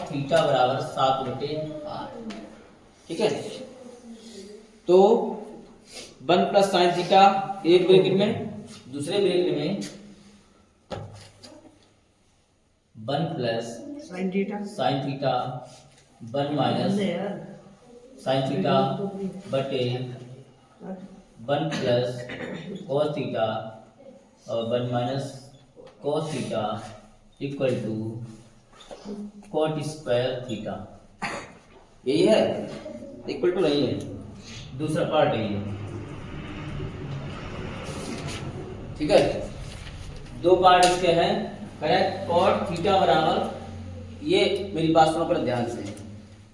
Theta बराबर 7/8। ठीक है, तो 1 प्लस साइन थीटा एक ब्रैकेट में, दूसरे ब्रैकेट में 1 plus sine theta 1 minus sine theta बटे 1 प्लस cos थीटा और 1 minus cos theta equal to cot square theta. यही है, इक्वल टू नहीं है, दूसरा पार्ट यही है। ठीक है, दो पार्ट इसके हैं। करेक्ट, cot थीटा बराबर, ये मेरी बात सुनो पर ध्यान से,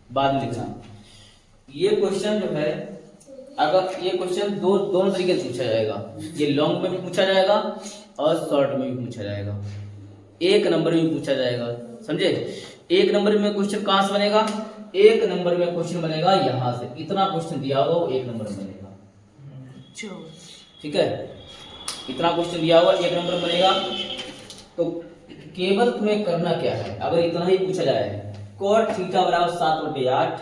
बाद में लिखना। ये क्वेश्चन जो है, अगर ये क्वेश्चन दोनों तरीके से पूछा जाएगा, ये लॉन्ग में भी पूछा जाएगा और शॉर्ट में भी पूछा जाएगा, एक नंबर में भी पूछा जाएगा। समझे? एक नंबर में क्वेश्चन कहां से बनेगा? एक नंबर में क्वेश्चन बनेगा यहां से, इतना क्वेश्चन दिया हुआ वो एक नंबर में बनेगा। ठीक है, इतना क्वेश्चन दिया हुआ एक नंबर में बनेगा। तो केवल तुम्हें करना क्या है, अगर इतना ही पूछा जाए, cot थीटा बराबर 7/8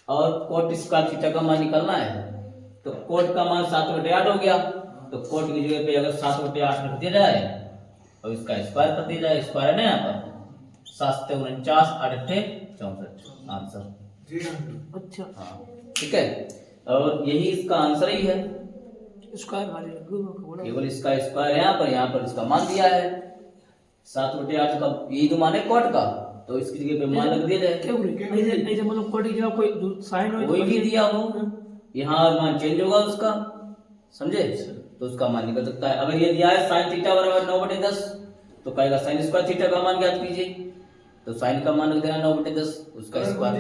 और cot स्क्वायर थीटा का मान निकालना है, तो cot का मान 7/8 हो गया, तो cot की जगह पे अगर 7/8 रख दिया जाए और इसका स्क्वायर कर दिया जाए, स्क्वायर है ना यहाँ पर, 7 × 8 = 64 आंसर। अच्छा, हाँ ठीक है, और यही इसका आंसर ही है। स्क्वायर केवल इसका स्क्वायर यहाँ पर इसका मान दिया है 7/8 का, यही तो मान है cot का, तो इसकी जगह पे मान लग दिया जाए। ऐसे मतलब कोट की जगह कोई साइन हो, कोई भी दिया हो, यहाँ मान चेंज होगा उसका, समझे? तो उसका मान निकल सकता है। अगर ये दिया है sin थीटा बराबर 9/10, तो कहेगा sin स्क्वायर थीटा का मान ज्ञात कीजिए, तो sin का मान रख देना 9/10, उसका स्क्वायर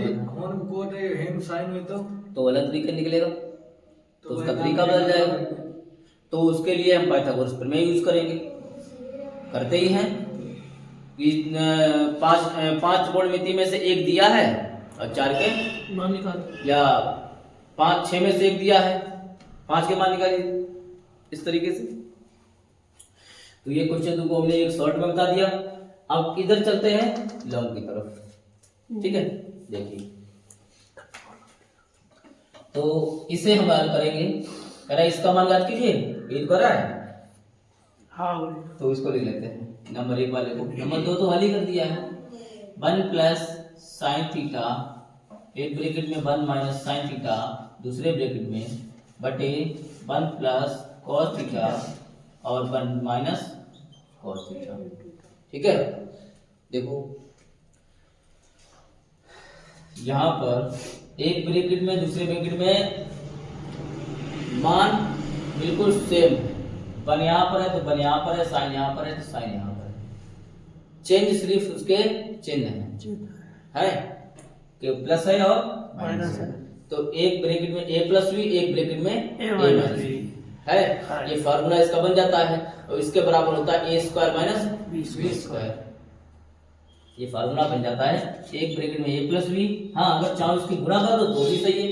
तो अलग तरीके निकलेगा, तो उसका तरीका बदल जाएगा। तो उसके लिए हम पाइथागोरस प्रमेय यूज करेंगे, करते ही हैं कि 5 त्रिकोणमिति में से एक दिया है और 4 के मान निकाल, या 6 में से एक दिया है, 5 के मान निकालिए, इस तरीके से। तो ये क्वेश्चन तुमको हमने एक शॉर्ट में बता दिया। अब इधर चलते हैं लॉन्ग की तरफ। ठीक है, देखिए, तो इसे हम हल करेंगे। कह रहा है इसका मान याद कीजिए, ये कर रहा है, हाँ, तो इसको ले लेते हैं नंबर 1 वाले को। नंबर 2 तो हल ही कर दिया है, 1 प्लस साइन थीटा एक ब्रैकेट में 1 माइनस साइन थीटा दूसरे ब्रैकेट में बटे 1 प्लस cos थीटा और 1 माइनस cos थीटा। ठीक है, देखो यहां पर एक ब्रैकेट में दूसरे ब्रैकेट में मान बिल्कुल सेम, 1 यहाँ पर है तो 1 यहाँ पर है, साइन यहाँ पर है तो साइन यहाँ पर है, चेंज सिर्फ उसके चिन्ह है कि प्लस है और माइनस है। तो एक ब्रैकेट में a प्लस v, एक ब्रैकेट में a माइनस v है। ये फार्मूला इसका बन जाता है और इसके बराबर होता है a square minus b square. ये फार्मूला बन जाता है, एक ब्रैकेट में a प्लस v, हाँ अगर चाहो इसकी गुणा कर दो तो भी सही है,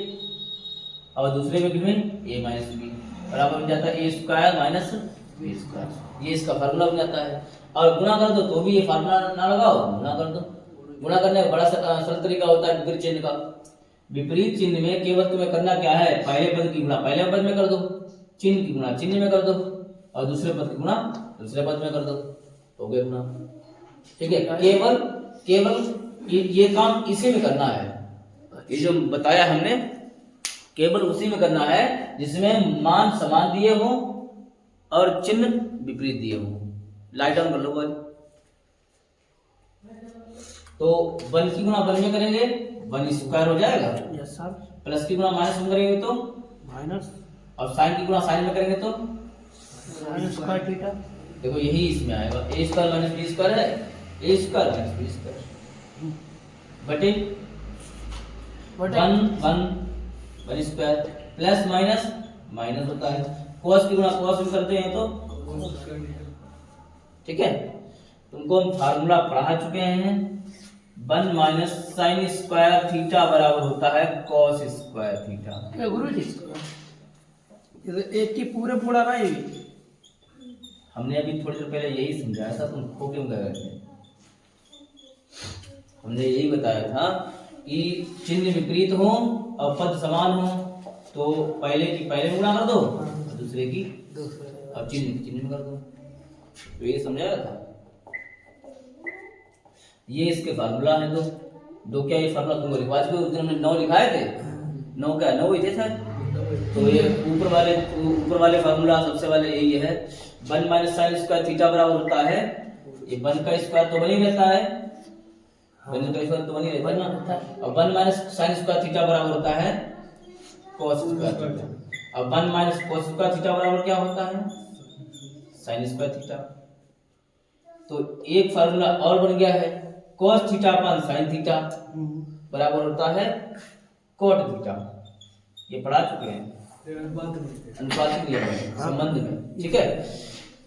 और दूसरे ब्रैकेट में a माइनस b बराबर बन जाता है a square minus b square. ये इसका फार्मूला बन जाता है। और गुणा कर दो तो भी ये फार्मूला ना लगाओ, गुणा कर दो। गुणा करने का बड़ा सरल तरीका होता है विपरीत चिन्ह का। विपरीत चिन्ह में केवल तुम्हें करना क्या है, पहले पद की गुणा पहले पद में कर दो, चिन्ह की गुणा चिन्ह में कर दो, और दूसरे पद की गुणा दूसरे पद में कर दो, हो गया गुणा। ठीक है, केवल ये काम इसी में करना है, ये जो बताया हमने केवल उसी में करना है जिसमें मान समान दिए हो और चिन्ह विपरीत दिए हो। लाइट डाउन कर लो भाई। तो 1 की गुणा 1 में करेंगे 1 स्क्वायर हो जाएगा, यस सर। प्लस की गुणा माइनस में करेंगे तो माइनस, और साइन की गुणा साइन में करेंगे तो साइन स्क्वायर थीटा। देखो यही इसमें आएगा, a square minus b square है, a square minus b square बटे 1 स्क्वायर प्लस माइनस माइनस होता है, cos की गुणा cos में करते हैं तो ठीक है। तुमको हम फार्मूला पढ़ा चुके हैं, 1 माइनस साइन स्क्वायर थीटा बराबर होता है cos स्क्वायर थीटा। क्या गुरु जी, एक की पूरा ना ये हमने अभी थोड़ी देर पहले यही समझाया था, तुम खो क्यों गए थे? हमने यही बताया था कि चिन्ह विपरीत हो और पद समान हो तो पहले की पहले में गुणा कर दो और दूसरे की अब चिन्ह की चिन्ह में कर दो। तो ये समझाया था। ये इसके फार्मूला है दो क्या ये फार्मूला तुमको लिखवा चुके उस दिन हमने 9 लिखाए थे। 9 क्या 9 ही थे सर। तो ये ऊपर वाले फार्मूला सबसे वाले यही है 1 माइनस साइन स्क्वायर थीटा बराबर होता है ये 1 का स्क्वायर तो बनी रहता है 1 का स्क्वायर तो बनी रहता है ना और 1 माइनस साइन स्क्वायर थीटा बराबर होता है cos स्क्वायर थीटा। अब 1 माइनस cos स्क्वायर थीटा बराबर क्या होता है sin स्क्वायर थीटा। तो एक फार्मूला और बन गया है cos थीटा अपन sin थीटा बराबर होता है cot थीटा। ये पढ़ा चुके हैं अनुपातिक नियम में संबंध में। ठीक है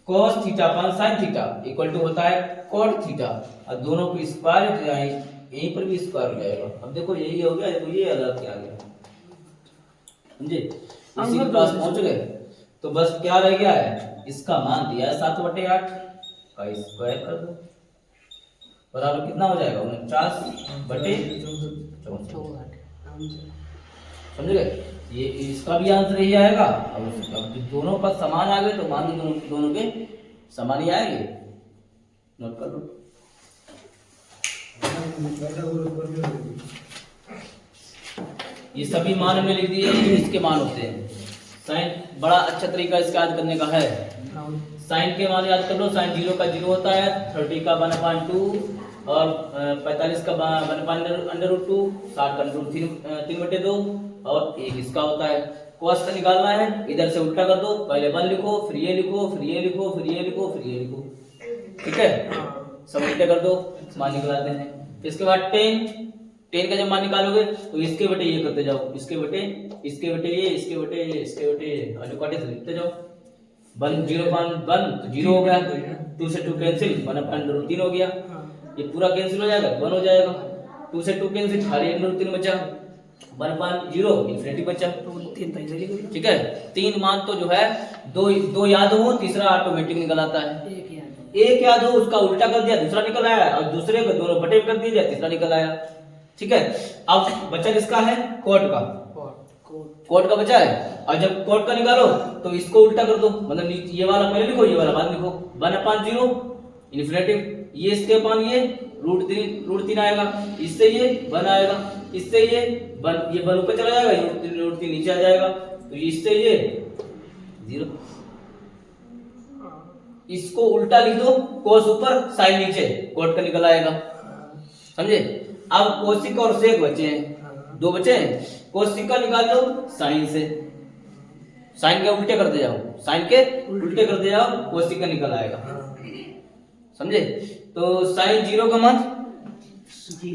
cos थीटा अपन sin थीटा इक्वल टू होता है cot थीटा और दोनों को स्क्वायर हो जाए यहीं पर भी स्क्वायर हो जाएगा। अब देखो यही हो गया देखो ये अलग क्या आ गया समझे। इसी के पास पहुंच गए तो बस क्या रह गया है इसका मान दिया है 7/8 का स्क्वायर कर दो बराबर कितना हो जाएगा 49/64 समझ गए। ये इसका भी आंसर यही आएगा। अब दोनों पद समान आ गए तो मान दोनों के समान ही आएंगे। नोट कर लो। ये सभी मान हमने लिख दिए इसके मान होते हैं। साइन बड़ा अच्छा तरीका इसका याद करने का है। साइन के मान याद कर लो। साइन 0 का 0 होता है 30 का 1/2 और 45 का 1/√2 60 का √3/2 और एक इसका होता है। cos का निकालना है इधर से उल्टा कर दो पहले 1 लिखो फिर ये लिखो फिर ये लिखो फिर ये लिखो फिर ये लिखो। ठीक है सब उल्टे कर दो मान निकालते हैं। इसके बाद 10 का जब मान निकालोगे तो इसके बटे ये करते जाओ इसके बटे ये इसके बटे ये इसके बटे ये अनुपात से लिखते जाओ। 1 0/1 तो 0 हो गया 2 से 2 कैंसिल 1/√3 हो गया। ये पूरा कैंसिल हो जाएगा 1 हो जाएगा 2 से 2 कैंसिल खाली 1/√3 बचा 1/0 इन्फिनिटी बचा। ठीक है 3 मान तो जो है दो याद हो तीसरा ऑटोमेटिक निकल आता है। एक याद हो उसका उल्टा कर दिया दूसरा निकल आया और दूसरे को दोनों बटे कर दिया तीसरा निकल आया। ठीक है अब बचा किसका है कोट का बचा है। और जब कोट का निकालो तो इसको उल्टा कर दो मतलब ये वाला पहले लिखो ये वाला बाद लिखो 1/0 इन्फिनिटी ये इसके अपान ये √3 आएगा इससे ये 1 आएगा इससे ये 1 ऊपर चला जाएगा √3 नीचे आ जाएगा तो इससे ये 0। इसको उल्टा लिख दो कोस ऊपर साइन नीचे कोट का निकल आएगा समझे। अब कोसिक और सेक बचे हैं 2 बचे हैं। कोसिक का निकाल लो साइन से साइन के उल्टे करते जाओ साइन के उल्टे करते जाओ कोसिक का निकल आएगा समझे। तो साइन 0 का मान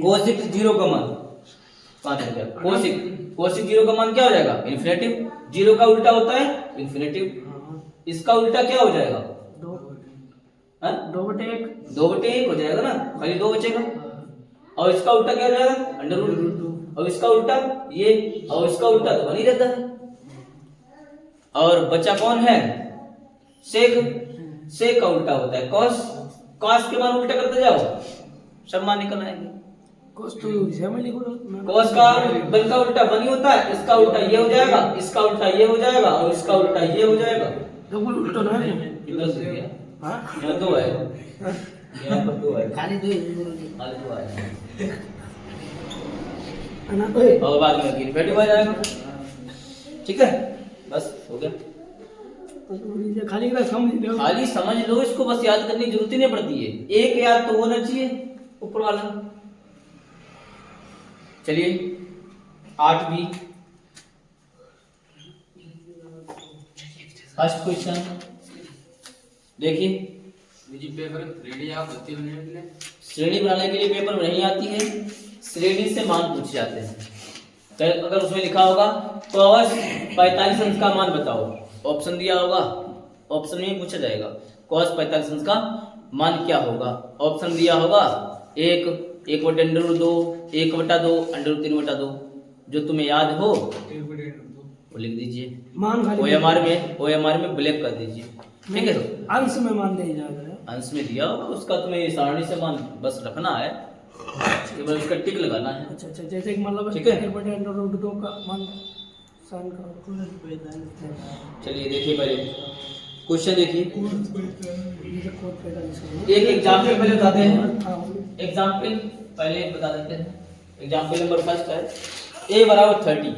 कोसिक 0 का मान कोसिक 0 का मान क्या हो जाएगा इन्फिनिटी। 0 का उल्टा होता है इन्फिनिटी। इसका उल्टा क्या हो जाएगा 2/1 हो जाएगा ना खाली 2 बचेगा। और इसका उल्टा क्या हो जाएगा √2 और इसका उल्टा ये और इसका उल्टा तो बनी रहता है। और बचा कौन है सेक का उल्टा होता है कॉस के मान उल्टा करते जाओ सब मान निकल आएंगे। कॉस का 1 का उल्टा 1 ही होता है इसका उल्टा ये हो जाएगा इसका उल्टा ये हो जाएगा और इसका उल्टा ये हो जाएगा। डबल उल्टा ना है यहाँ 2 है यहाँ पर 2 है खाली 2 है और बाद में इन्फिनिटी हो जाएगा। ठीक है बस हो गया। खाली समझ लो इसको बस याद करने की जरूरत ही नहीं पड़ती है। एक याद तो होना चाहिए ऊपर वाला। चलिए 8B फर्स्ट क्वेश्चन देखिए। श्रेणी बनाने के लिए पेपर नहीं आती है श्रेणी से मान पूछे जाते हैं। अगर उसमें लिखा होगा cos 45 अंश का मान बताओ ऑप्शन दिया होगा ऑप्शन में पूछा जाएगा cos 45 अंश का मान क्या होगा। ऑप्शन दिया होगा 1/√2 1/2 √3/2 जो तुम्हें याद हो वो लिख दीजिए। OMR में ब्लैक कर दीजिए। ठीक है अंश में मान दिया जाएगा अंश में दिया होगा उसका तुम्हें सारणी से मान बस रखना है केवल इसका टिक लगाना है। अच्छा अच्छा, जैसे कि मतलब ठीक है। 1/√2 का मान साइन का। चलिए देखिए पहले क्वेश्चन देखिए, ये कोड पैदा इसका। एक एग्जाम्पल पहले बताते हैं। हाँ, एग्जाम्पल पहले बता देते हैं। एग्जाम्पल नंबर फर्स्ट है a बराबर 30।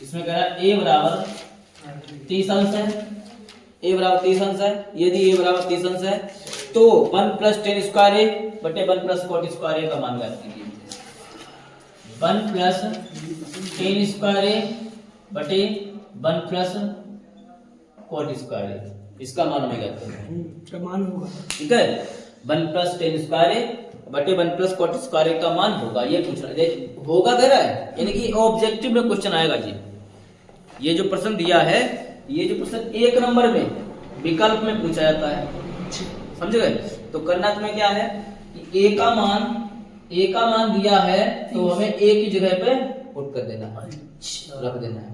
इसमें कह रहा है a बराबर 30 अंश है, a बराबर 30 अंश है। यदि a बराबर 30 अंश है तो 1 + 10 स्क्वायर a बटे 1 + cot स्क्वायर a का मान ज्ञात कीजिए। 1 + 10 स्क्वायर a बटे 1 + cot स्क्वायर a, इसका मान हमें ज्ञात करना है। क्या मान होगा? ठीक है, 1 + 10 स्क्वायर a बटे 1 + cot स्क्वायर a का मान होगा। ये पूछ रहा है, होगा दे रहा है, यानी कि ऑब्जेक्टिव में क्वेश्चन आएगा जी। ये जो प्रश्न दिया है, ये जो प्रश्न 1 नंबर में विकल्प में पूछा जाता है, समझ गए। तो करना तुम्हें क्या है कि a का मान दिया है तो हमें a की जगह पे पुट कर देना है, रख देना है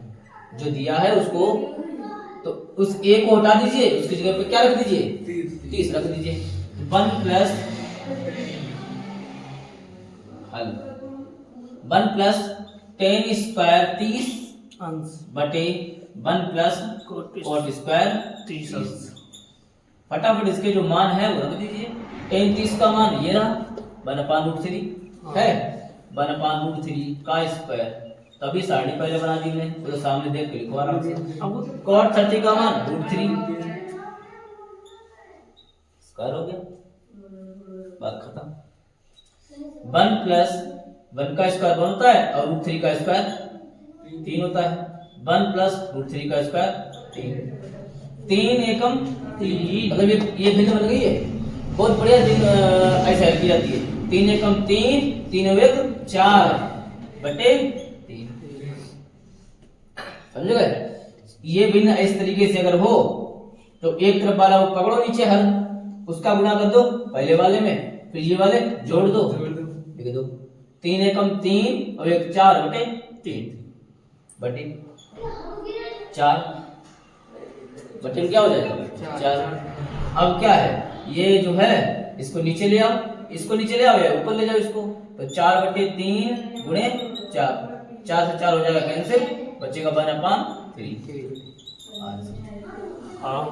जो दिया है उसको। तो उस a को हटा दीजिए, उसकी जगह पे क्या रख दीजिए, 30 रख दीजिए। 1 + हल 1 + 10 स्क्वायर 30 अंश बटे 1 + cot स्क्वायर 30 अंश। फटाफट इसके जो मान है वो रख दीजिए। 10 30 का मान ये रहा 1/√3 है, 1/√3 का स्क्वायर। तभी सारणी पहले बना दी मैं, तो सामने देख के लिखवा रहा हूँ। अब cot 30 का मान √3 स्क्वायर हो गया, बात खत्म। 1 + 1 का स्क्वायर 1 होता है और √3 का स्क्वायर 3 होता है। 1 + √3 का स्क्वायर 3। 3 एकम 3, मतलब ये भिन्न बन गई है। बहुत बढ़िया ऐसा की जाती है। 3 एकम 3, 3 एक 4 बटे 3, समझ गए। ये भिन्न इस तरीके से अगर हो तो एक तरफ वाला वो पकड़ो नीचे हल, उसका गुणा कर दो पहले वाले में, फिर ये वाले जोड़ दो, लिख दो 3 एकम 3 और 1 4 बटे 3 बटे 4 बटे में क्या हो जाएगा 4। अब क्या है, ये जो है इसको नीचे ले आओ, इसको नीचे ले आओ या ऊपर ले जाओ इसको। तो 4 बटे 3 गुणे 4, 4 से 4 हो जाएगा कैंसिल, बचेगा 1/3।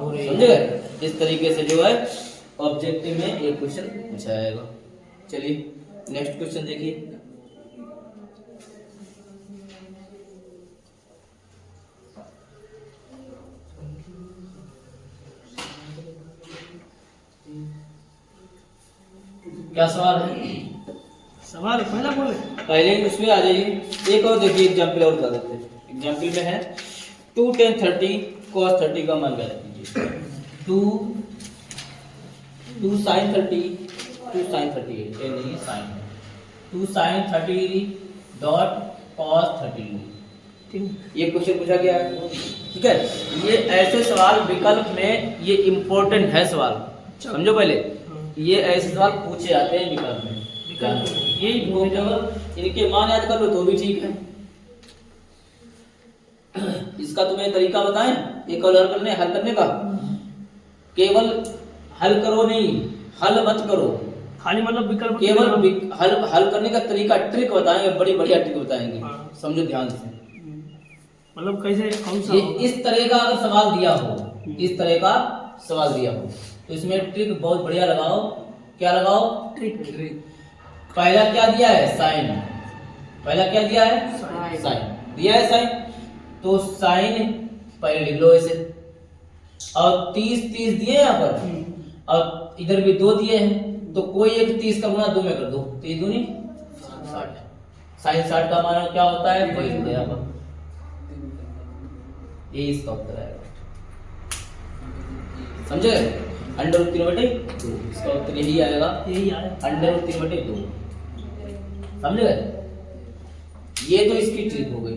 समझ गए। इस तरीके से जो है ऑब्जेक्टिव में एक क्वेश्चन पूछा जाएगा। चलिए नेक्स्ट क्वेश्चन देखिए। क्या सवाल है? सवाल पहला बोले, पहले उसमें आ जाइए। एक और देखिए एग्जाम्पल और बता देते हैं। एग्जाम्पल में है 2 tan 30 cos 30 का मान ज्ञात कीजिए। 2 sin 30 है, ये नहीं sin है। 2 sin 30 डॉट cos 30। ये क्वेश्चन पूछा गया है, ठीक है। ये ऐसे सवाल विकल्प में ये इम्पोर्टेंट है सवाल, समझो पहले। ये ऐसे सवाल पूछे जाते हैं विकल्प में, यही इनके मान याद कर लो तो भी ठीक है। इसका तुम्हें तरीका बताएं एक और हल करने का। केवल हल करो नहीं, हल मत करो, खाली मतलब विकल्प केवल हल करने का तरीका, ट्रिक बताएंगे, बड़ी बढ़िया ट्रिक बताएंगे। समझो ध्यान से, मतलब कैसे, कौन सा ये इस तरह का अगर सवाल दिया हो, इस तरह का सवाल दिया हो तो इसमें ट्रिक बहुत बढ़िया लगाओ। क्या लगाओ? ट्रिक। पहला क्या दिया है? साइन। पहला क्या दिया है? साइन दिया है। साइन तो साइन पहले लिख लो ऐसे, और 30 दिए यहाँ पर, और इधर भी 2 दिए हैं, तो कोई एक 30 का गुना 2 में कर दो, 30 दूनी 60। साइन 60 का मान क्या होता है? वही होता है यहाँ पर। ये इसका उत्तर आएगा, समझे? √3/2, इसका उत्तर यही आएगा, यही आया √3/2। समझ गए? ये तो इसकी ट्रिक हो गई।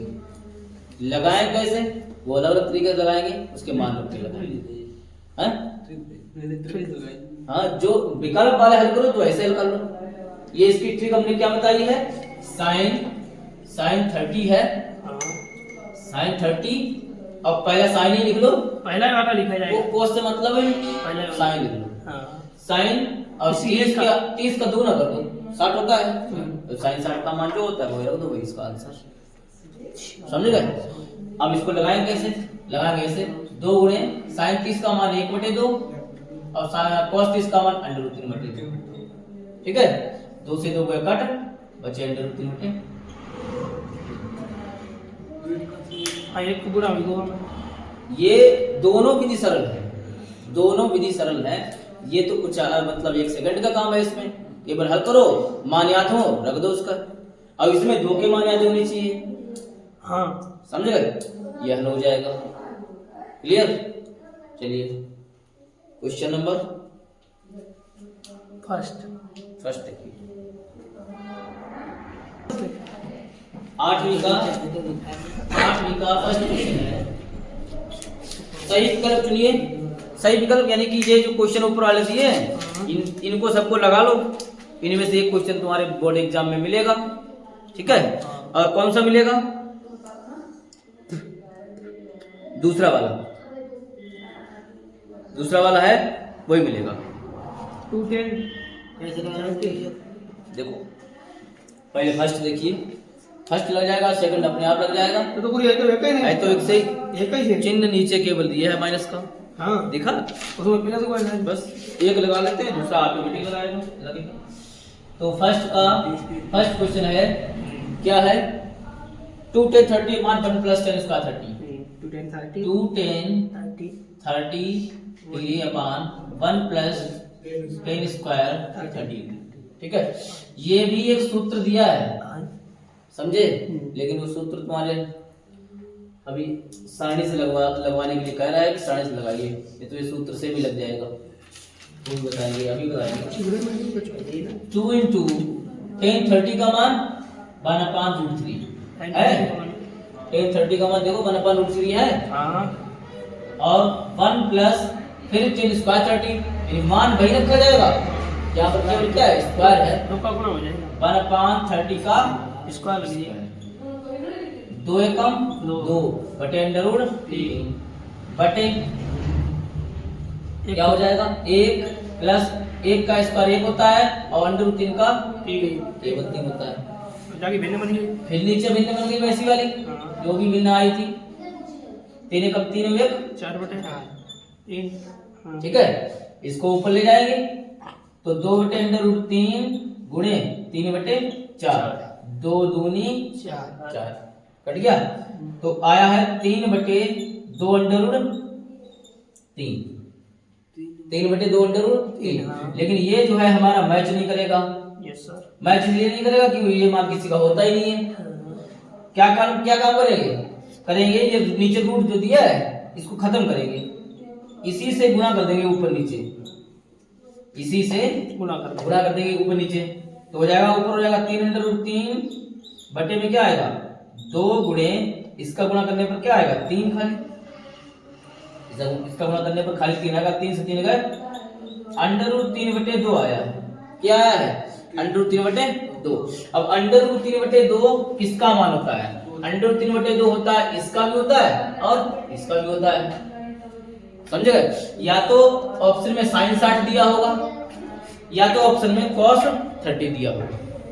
लगाएं कैसे? वो अलग अलग तरीके से लगाएंगे, उसके मान रख के लगाएंगे। हाँ, जो विकल्प वाले हल करो तो ऐसे हल कर लो। ये इसकी ट्रिक हमने क्या बताई है? साइन 30 है, साइन 30, और पहला साइन ही लिख लो, पहला वाला लिखा जाएगा। वो कोस से मतलब है, पहले साइन लिख लो। हाँ। साइन और 30 का 2 ना कर दो, 60 होता है, तो साइन 60 का मान जो होता है वो रख दो, वही इसका आंसर। समझ गए? अब इसको लगाएंगे कैसे? लगाएंगे ऐसे, 2 गुणे साइन 30 का मान 1/2 और cos 30 का मान √3/2। ठीक है, 2 से 2 गए कट, बचे √3/2। एक गुणा भी दो। ये दोनों विधि सरल है, दोनों विधि सरल है। ये तो कुछ मतलब 1 सेकंड का काम है, इसमें केवल हल करो, मान याद हो रख दो उसका। अब इसमें 2 के मान याद होने चाहिए। हाँ, समझ गए? ये हल हो जाएगा। क्लियर? चलिए क्वेश्चन नंबर फर्स्ट देखिए, 8वीं का फर्स्ट क्वेश्चन है। सही विकल्प चुनिए। सही विकल्प यानी कि ये जो क्वेश्चन ऊपर वाले दिए हैं, इनको सबको लगा लो। इनमें से एक क्वेश्चन तुम्हारे बोर्ड एग्जाम में मिलेगा। ठीक है, और कौन सा मिलेगा? दूसरा वाला है, वही मिलेगा। 210 देखो पहले फर्स्ट देखिए, फर्स्ट लग जाएगा, सेकंड अपने आप लग जाएगा। तो पूरी है तो एक ही नहीं है तो एक से एक ही है। चिन्ह नीचे केवल दिया है माइनस का, हाँ, दिखा? उसमें प्लस हुआ है। बस एक लगा लेते हैं, दूसरा ऑटोमेटिक लगाएगा, लगेगा। तो फर्स्ट क्वेश्चन है, क्या है? 210 30 मान 1 + 10 स्क्वायर 30। 210 30 डिग्री अपान 1 + 10 स्क्वायर 30। ठीक है, ये भी एक सूत्र दिया है, समझे? लेकिन वो सूत्र तुम्हारे अभी सारणी से लगवाने के लिए कह रहा है कि सारणी से लगाइए, ये तो ये सूत्र से भी लग जाएगा। वो बताएंगे, अभी बताएंगे। 2 × 10 30 का मान 1/√3 है। 10 30 का मान देखो 1/√3 है। हाँ, और 1 प्लस फिर 10 स्क्वायर 30, यानी मान वही रखा जाएगा। यहाँ पर केवल क्या है? स्क्वायर है। 2 का गुणा हो जाएगा, 1/30 का स्क्वायर लग जाएगा। 2 एकम 2 बटे √3 बटे क्या हो जाएगा? 1 प्लस 1 का स्क्वायर 1 होता है और √3 का केवल 3 होता है। जाके भिन्न बन गई। फिर नीचे भिन्न बन गई वैसी वाली हाँ। जो भी भिन्न आई थी। 3 एकम 3 1 4/3। हाँ। ठीक है, इसको ऊपर ले जाएंगे तो 2/√3 गुणे 3/4, 2 दूनी 4 कट गया। तो आया है 3/2√3, 3/2√3। हाँ। लेकिन ये जो है हमारा मैच नहीं करेगा। Yes sir. मैच इसलिए नहीं करेगा क्योंकि ये मान किसी का होता ही नहीं है। क्या काम करेंगे? ये नीचे रूट जो दिया है इसको खत्म करेंगे, इसी से गुणा कर देंगे ऊपर नीचे, इसी से गुणा कर देंगे ऊपर नीचे। तो हो जाएगा, ऊपर हो जाएगा 3/√3 बटे में क्या आएगा? 2 गुणे इसका गुणा करने पर क्या आएगा? 3 खाली। इसका गुणा करने पर खाली 3 आएगा। 3 से 3 गए, √3/2 आया। क्या आया है? √3/2। अब √3/2 किसका मान होता है? √3/2 होता है, इसका भी होता है और इसका भी होता है। समझ गए? या तो ऑप्शन में sin 60 दिया होगा या तो ऑप्शन में cos 30 दिया होगा।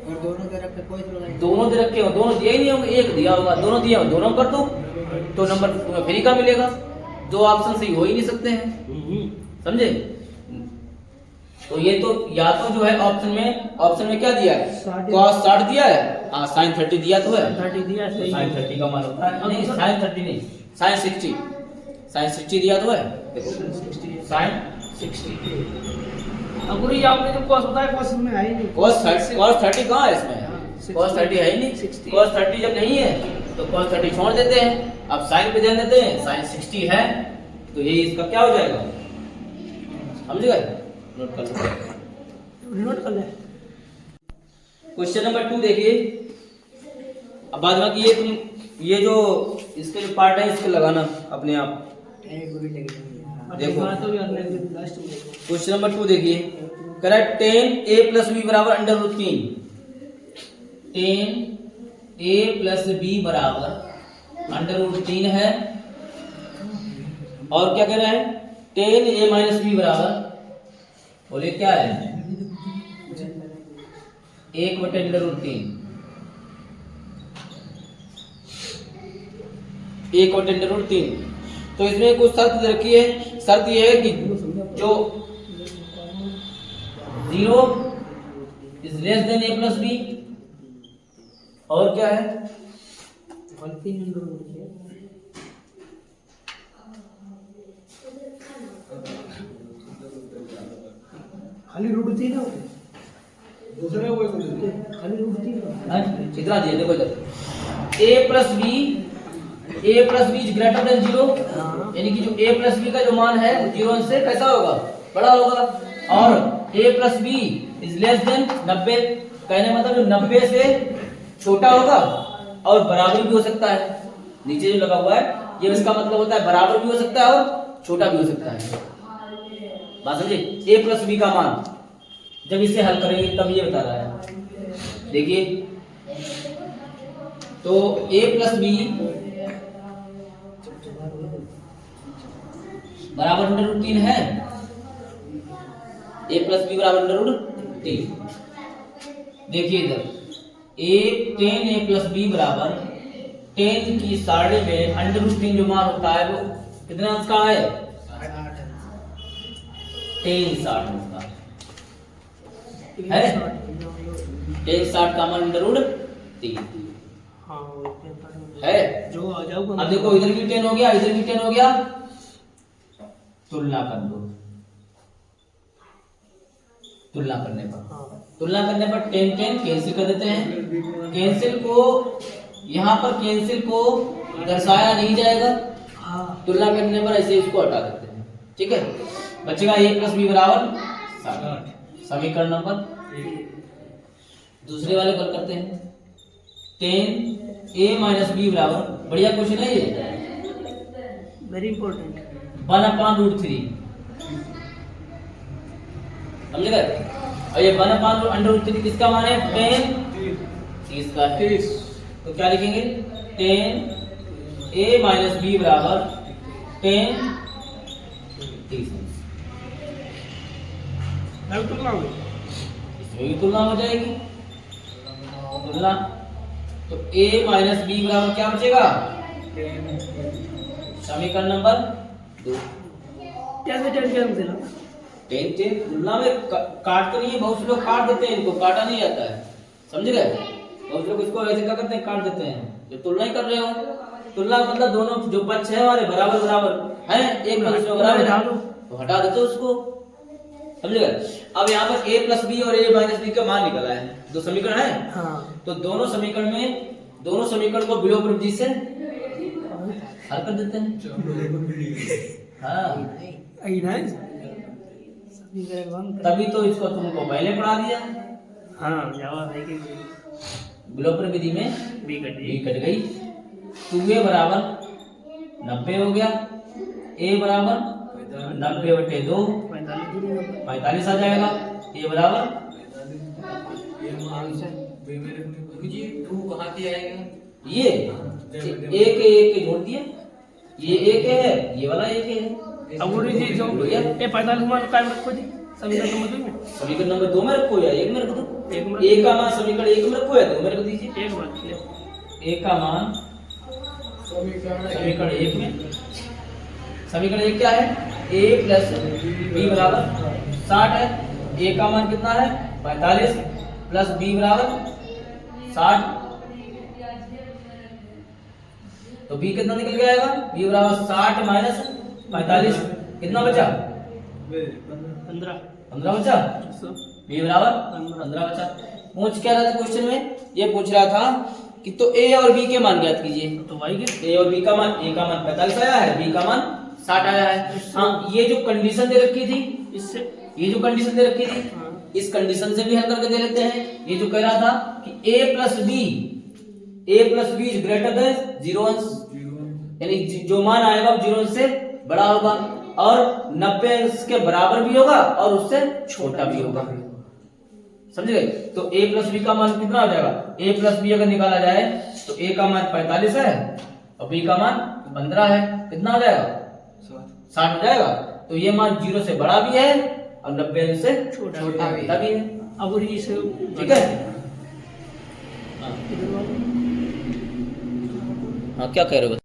और दोनों दे रखे कोई दोनों दे रखे हो, दोनों दिए ही नहीं होंगे, एक दिया होगा, दोनों दिया हो, दोनों कर दो तो नंबर तुम्हें फ्री का मिलेगा। 2 ऑप्शन सही हो ही नहीं सकते हैं, समझे? तो ये तो या तो जो है ऑप्शन में क्या दिया है? cos 60 दिया है, हाँ sin 30 दिया तो है, 30 दिया सही। sin 30 का मान होता है, नहीं sin 30 नहीं, sin 60 दिया तो है। देखो sin 60 अब पूरी आपने जो cos बताया cos में है ही नहीं। cos 30 कहाँ है इसमें? cos 30 है ही नहीं। 60। cos 30 जब नहीं है तो cos 30 छोड़ देते हैं, अब sin पे ध्यान देते हैं। sin 60 है तो ये इसका क्या हो जाएगा? समझ गए? नोट कर ले। क्वेश्चन नंबर 2 देखिए। अब बाद बाकी ये जो इसके जो पार्ट है इसको लगाना अपने आप। देखो क्वेश्चन नंबर 2 देखिए, correct 10a + b = √3। 10a + b √3 है और क्या कह रहा है? 10a - b बराबर, बोलिए क्या है? 1/√3 1/√3। तो इसमें कुछ शर्त दे रखी है। शर्त यह है कि जो 0 is less than a plus B, और क्या है, खाली रूट थी ना दूसरे वो खाली रूट थी इतना दिया देखो इधर, a plus B is greater than 0, यानी कि जो a प्लस बी का जो मान है 0 से कैसा होगा, बड़ा होगा। और a plus B is less than 90, कहने मतलब जो 90 से छोटा होगा और बराबर भी हो सकता है। नीचे जो लगा हुआ है ये इसका मतलब होता है बराबर भी हो सकता है और छोटा भी हो सकता है। बात समझे, a प्लस बी का मान जब इसे हल करेंगे तब ये बता रहा है। देखिए तो a प्लस बी बराबर √3 है, a प्लस बी बराबर √3। देखिए इधर 10a प्लस बी बराबर 10 की सारणी में √3 जो मान होता है वो कितने अंश का है, 1060 का है, 1060 का मान √3 है। जो आ जाओगा अब देखो इधर भी 10 हो गया, इधर भी 10 हो गया, तुलना कर दो। तुलना करने पर 10 10 कैंसिल कर देते हैं। कैंसिल को यहाँ पर कैंसिल को दर्शाया नहीं जाएगा, तुलना करने पर ऐसे इसको हटा देते हैं। ठीक है, बचेगा a प्लस बी बराबर 60। समीकरण नंबर दूसरे वाले पर करते हैं। 10a माइनस बी बराबर, बढ़िया क्वेश्चन है ये, वेरी इंपॉर्टेंट, 1/√3 समझ गए। और ये 1/√3 किसका मान है, 10 का है। तो क्या लिखेंगे, 10a माइनस बी बराबर 10 30। इसमें भी तुलना हो जाएगी, तुलना। तो a माइनस बी बराबर क्या बचेगा, समीकरण नंबर 2। 10 तुलना में काट तो नहीं है, बहुत से लोग काट देते हैं, इनको काटा नहीं जाता है, समझ गए। बहुत लोग इसको ऐसे क्या करते हैं, काट देते हैं। जब तुलना ही कर रहे हो, तुलना मतलब दोनों जो पक्ष है हमारे बराबर बराबर है, एक दूसरे को बराबर है, तो हटा देते हो उसको, समझ गए। अब यहाँ पर a प्लस बी और a माइनस बी का मान निकला है, दो समीकरण है। तो दोनों समीकरण को विलोम विधि से हल कर देते हैं। हाँ, तभी तो इसको तुमको पहले पढ़ा दिया। विलोम विधि में b कट गई, 2a बराबर 90 हो गया, a बराबर 90/2 45 आ जाएगा, a बराबर 2 कहाँ से आएगा, ये एक जोड़ दिया, ये एक है, ये वाला एक है। अब वो जी जो ये 45 मान का रखो जी, समीकरण नंबर 2 में रखो या 1 में रख दो। एक का मान समीकरण 1 में रखो या 2 में रख दीजिए। एक का मान समीकरण 1 में, समीकरण 1 क्या है, a प्लस बी बराबर 60 है, a का मान कितना है 45 प्लस b बराबर 60, तो b कितना निकल जाएगा, b बराबर 60 माइनस 45, कितना बचा 15 बचा, b बराबर 15 बचा। पूछ क्या रहा था क्वेश्चन में, ये पूछ रहा था कि तो a और b के मान ज्ञात कीजिए। तो भाई a और b का मान, a का मान 45 आया है, b का मान 60 आया है। हाँ, ये जो कंडीशन दे रखी थी, इससे ये जो कंडीशन दे रखी थी, इस कंडीशन से भी हल करके दे लेते हैं। ये जो कह रहा था कि a plus B is greater than 0 अंश, यानी जो मान आएगा वो 0 अंश से बड़ा होगा और 90 अंश के बराबर भी होगा और उससे छोटा भी होगा, समझ गए। तो a प्लस बी का मान कितना हो जाएगा, a प्लस बी अगर निकाला जाए तो a का मान 45 है और b का मान 15 है, कितना हो जाएगा 60 हो जाएगा। तो ये मान 0 से बड़ा भी है और 90 अंश से छोटा भी है। अब ठीक है, हाँ क्या कह रहे हो?